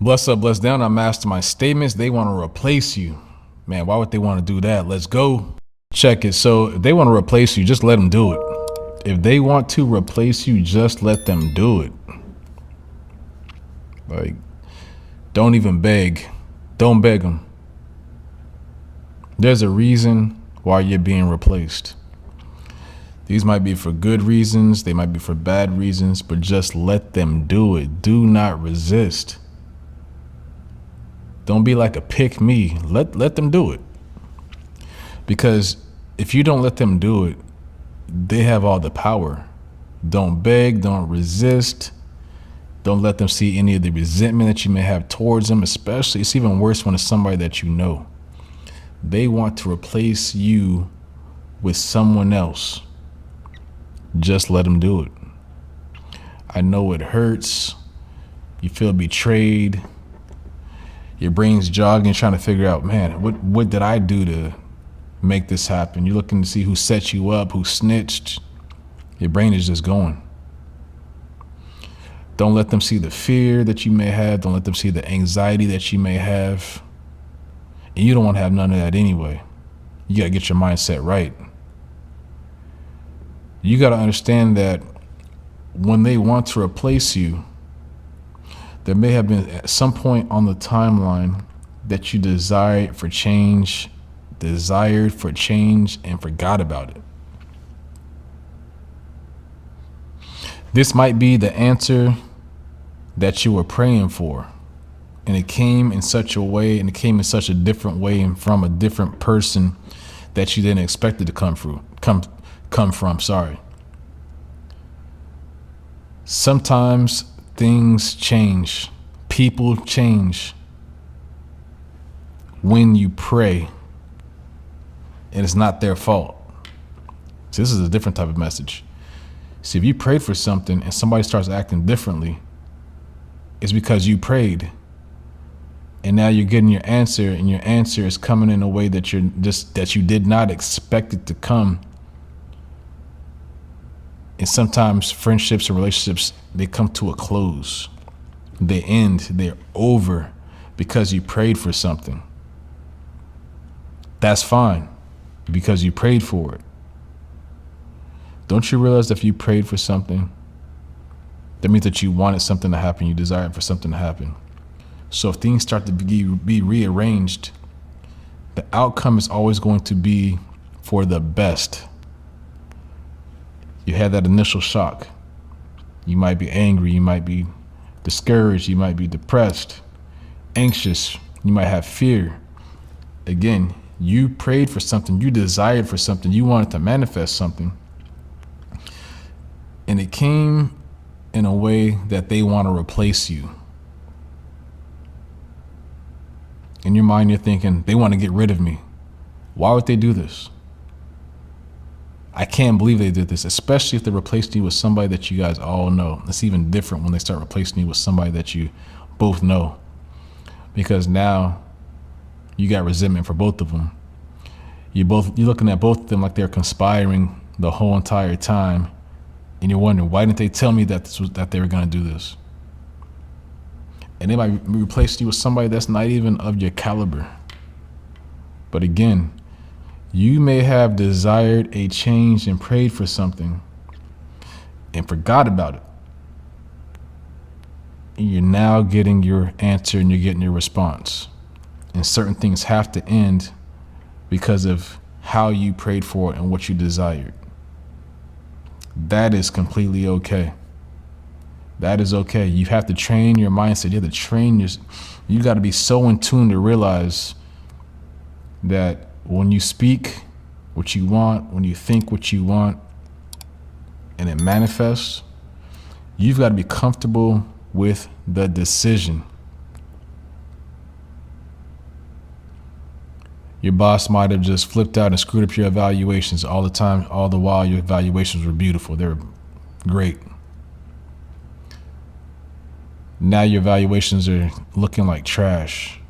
Bless up, bless down on Mastermind statements. They want to replace you. Man, why would they want to do that? Let's go. Check it. So if they want to replace you, just let them do it. If they want to replace you, just let them do it. Like, don't even beg. Don't beg them. There's a reason why you're being replaced. These might be for good reasons. They might be for bad reasons, but just let them do it. Do not resist. Don't be like a pick me. Let them do it. Because if you don't let them do it, they have all the power. Don't beg, don't resist. Don't let them see any of the resentment that you may have towards them, especially it's even worse when it's somebody that you know. They want to replace you with someone else. Just let them do it. I know it hurts. You feel betrayed. Your brain's jogging, trying to figure out, man, what did I do to make this happen? You're looking to see who set you up, who snitched. Your brain is just going. Don't let them see the fear that you may have. Don't let them see the anxiety that you may have. And you don't want to have none of that anyway. You got to get your mindset right. You got to understand that when they want to replace you, there may have been at some point on the timeline that you desired for change and forgot about it. This might be the answer that you were praying for, and it came in such a way, and it came in such a different way and from a different person that you didn't expect it to come from. Sometimes things change, people change when you pray, and it's not their fault. So this is a different type of message. See, if you prayed for something and somebody starts acting differently, it's because you prayed, and now you're getting your answer, and your answer is coming in a way that you did not expect it to come. And sometimes friendships and relationships, they come to a close. They end, they're over because you prayed for something. That's fine because you prayed for it. Don't you realize that if you prayed for something, that means that you wanted something to happen, you desired for something to happen. So if things start to be rearranged, the outcome is always going to be for the best. You had that initial shock. You might be angry, you might be discouraged, you might be depressed, anxious, you might have fear. Again, you prayed for something, you desired for something, you wanted to manifest something, and it came in a way that they want to replace you. In your mind, you're thinking, they want to get rid of me. Why would they do this? I can't believe they did this, especially if they replaced you with somebody that you guys all know. It's even different when they start replacing you with somebody that you both know, because now you got resentment for both of them. You're looking at both of them like they're conspiring the whole entire time, and you're wondering, why didn't they tell me that they were going to do this? And they might replace you with somebody that's not even of your caliber. But again, you may have desired a change and prayed for something and forgot about it. And you're now getting your answer and you're getting your response. And certain things have to end because of how you prayed for it and what you desired. That is completely okay. That is okay. You have to train your mindset. You have to train you got to be so in tune to realize that when you speak what you want, when you think what you want, and it manifests, you've got to be comfortable with the decision. Your boss might have just flipped out and screwed up your evaluations all the time, all the while your evaluations were beautiful. They were great. Now your evaluations are looking like trash.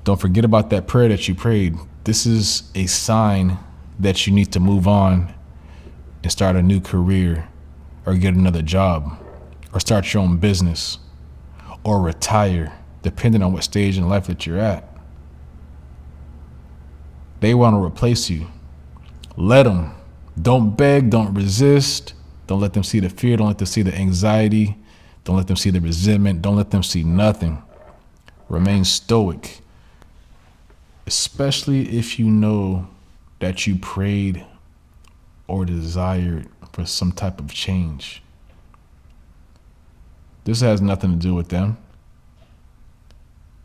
Don't forget about that prayer that you prayed. This is a sign that you need to move on and start a new career or get another job or start your own business or retire, depending on what stage in life that you're at. They want to replace you. Let them. Don't beg, don't resist. Don't let them see the fear. Don't let them see the anxiety. Don't let them see the resentment. Don't let them see nothing. Remain stoic, especially if you know that you prayed or desired for some type of change. This has nothing to do with them.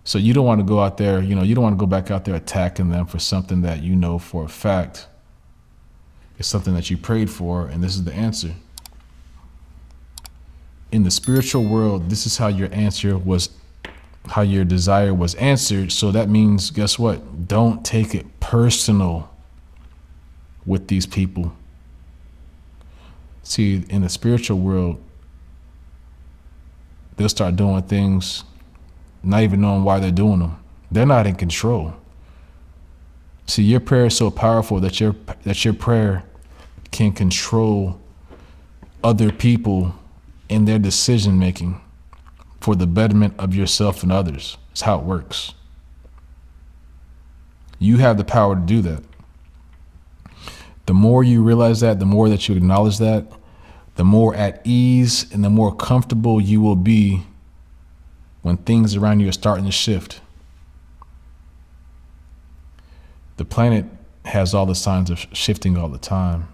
So you don't want to go out there, you don't want to go back out there attacking them for something that you know for a fact is something that you prayed for, and this is the answer. In the spiritual world, this is how your desire was answered. So that means, guess what? Don't take it personal with these people. See, in the spiritual world, they'll start doing things not even knowing why they're doing them. They're not in control. See, your prayer is so powerful that your prayer can control other people in their decision making for the betterment of yourself and others. That's how it works. You have the power to do that. The more you realize that, the more that you acknowledge that, the more at ease and the more comfortable you will be when things around you are starting to shift. The planet has all the signs of shifting all the time.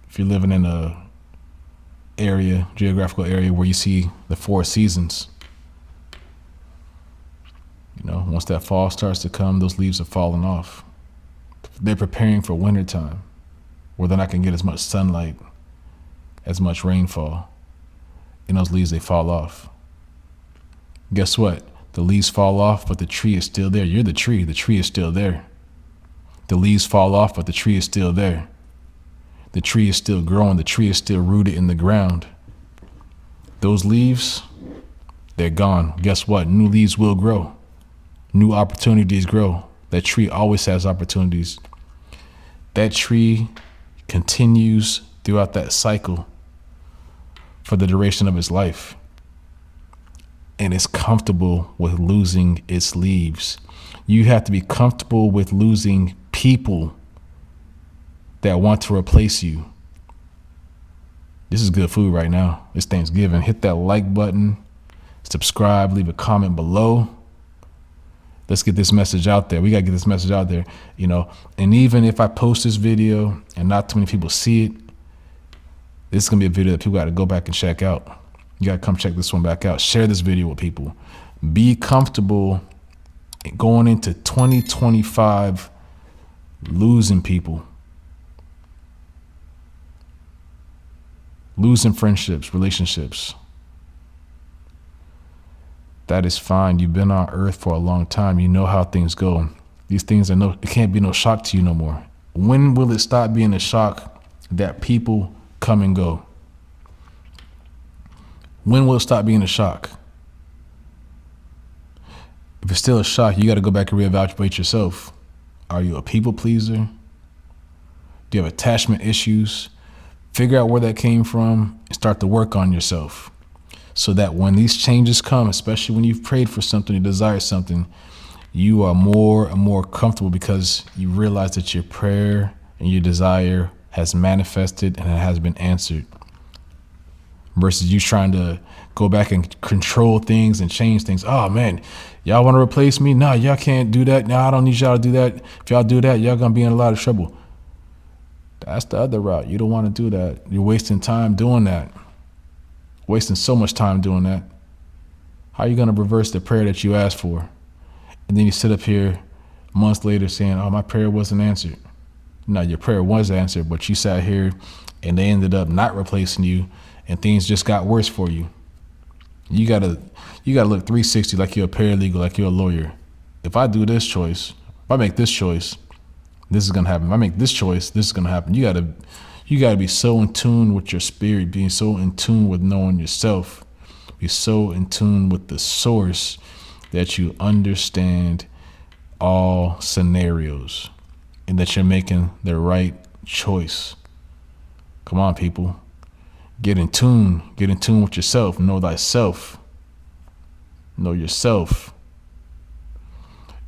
If you're living in a geographical area where you see the 4 seasons, once that fall starts to come, those leaves are falling off. They're preparing for wintertime, where they're not going to get as much sunlight, as much rainfall, and those leaves, they fall off. Guess what? The leaves fall off, but the tree is still there. You're the tree. The tree is still there. The leaves fall off, but the tree is still there. The tree is still growing. The tree is still rooted in the ground. Those leaves, they're gone. Guess what? New leaves will grow. New opportunities grow. That tree always has opportunities. That tree continues throughout that cycle for the duration of its life. And it's comfortable with losing its leaves. You have to be comfortable with losing people that want to replace you. This is good food right now. It's Thanksgiving. Hit that like button, subscribe, leave a comment below. Let's get this message out there. We got to get this message out there, And even if I post this video and not too many people see it, this is going to be a video that people got to go back and check out. You got to come check this one back out. Share this video with people. Be comfortable going into 2025 losing people. Losing friendships, relationships. That is fine. You've been on earth for a long time. You know how things go. These things it can't be no shock to you no more. When will it stop being a shock that people come and go? When will it stop being a shock? If it's still a shock, you got to go back and reevaluate yourself. Are you a people pleaser? Do you have attachment issues? Figure out where that came from and start to work on yourself so that when these changes come, especially when you've prayed for something, you desire something, you are more and more comfortable because you realize that your prayer and your desire has manifested and it has been answered. Versus you trying to go back and control things and change things. Oh man, y'all want to replace me? No, y'all can't do that. No, I don't need y'all to do that. If y'all do that, y'all gonna be in a lot of trouble. That's the other route. You don't want to do that. You're wasting time doing that. Wasting so much time doing that. How are you gonna reverse the prayer that you asked for? And then you sit up here months later saying, oh, my prayer wasn't answered. No, your prayer was answered, but you sat here and they ended up not replacing you. And things just got worse for you. You gotta look 360 like you're a paralegal, like you're a lawyer. If I do this choice, if I make this choice, this is gonna happen. If I make this choice, this is gonna happen. You gotta be so in tune with your spirit, being so in tune with knowing yourself, be so in tune with the source that you understand all scenarios and that you're making the right choice. Come on, people. Get in tune with yourself. Know thyself. know yourself.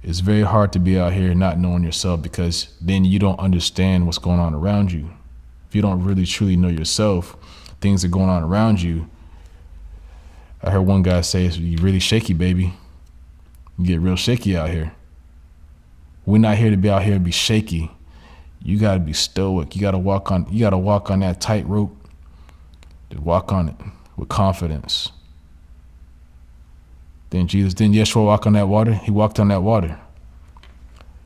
It's very hard to be out here not knowing yourself, because then you don't understand what's going on around you. If you don't really truly know yourself, things are going on around you. I heard one guy say, "You're really shaky, baby. You get real shaky out here." We're not here to be out here and be shaky. You gotta be stoic. You gotta walk on that tightrope. To walk on it with confidence. Didn't Yeshua walk on that water? He walked on that water.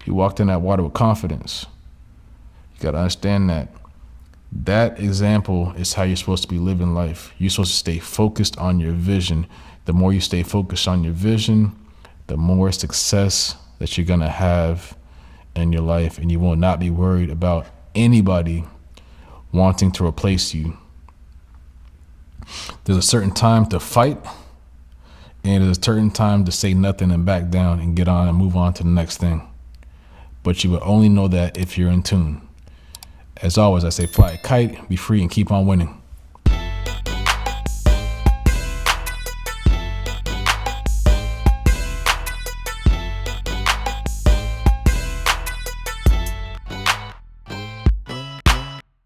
He walked in that water with confidence. You got to understand that. That example is how you're supposed to be living life. You're supposed to stay focused on your vision. The more you stay focused on your vision, the more success that you're going to have in your life, and you will not be worried about anybody wanting to replace you. There's a certain time to fight, and there's a certain time to say nothing and back down and get on and move on to the next thing. But you will only know that if you're in tune. As always, I say fly a kite, be free, and keep on winning.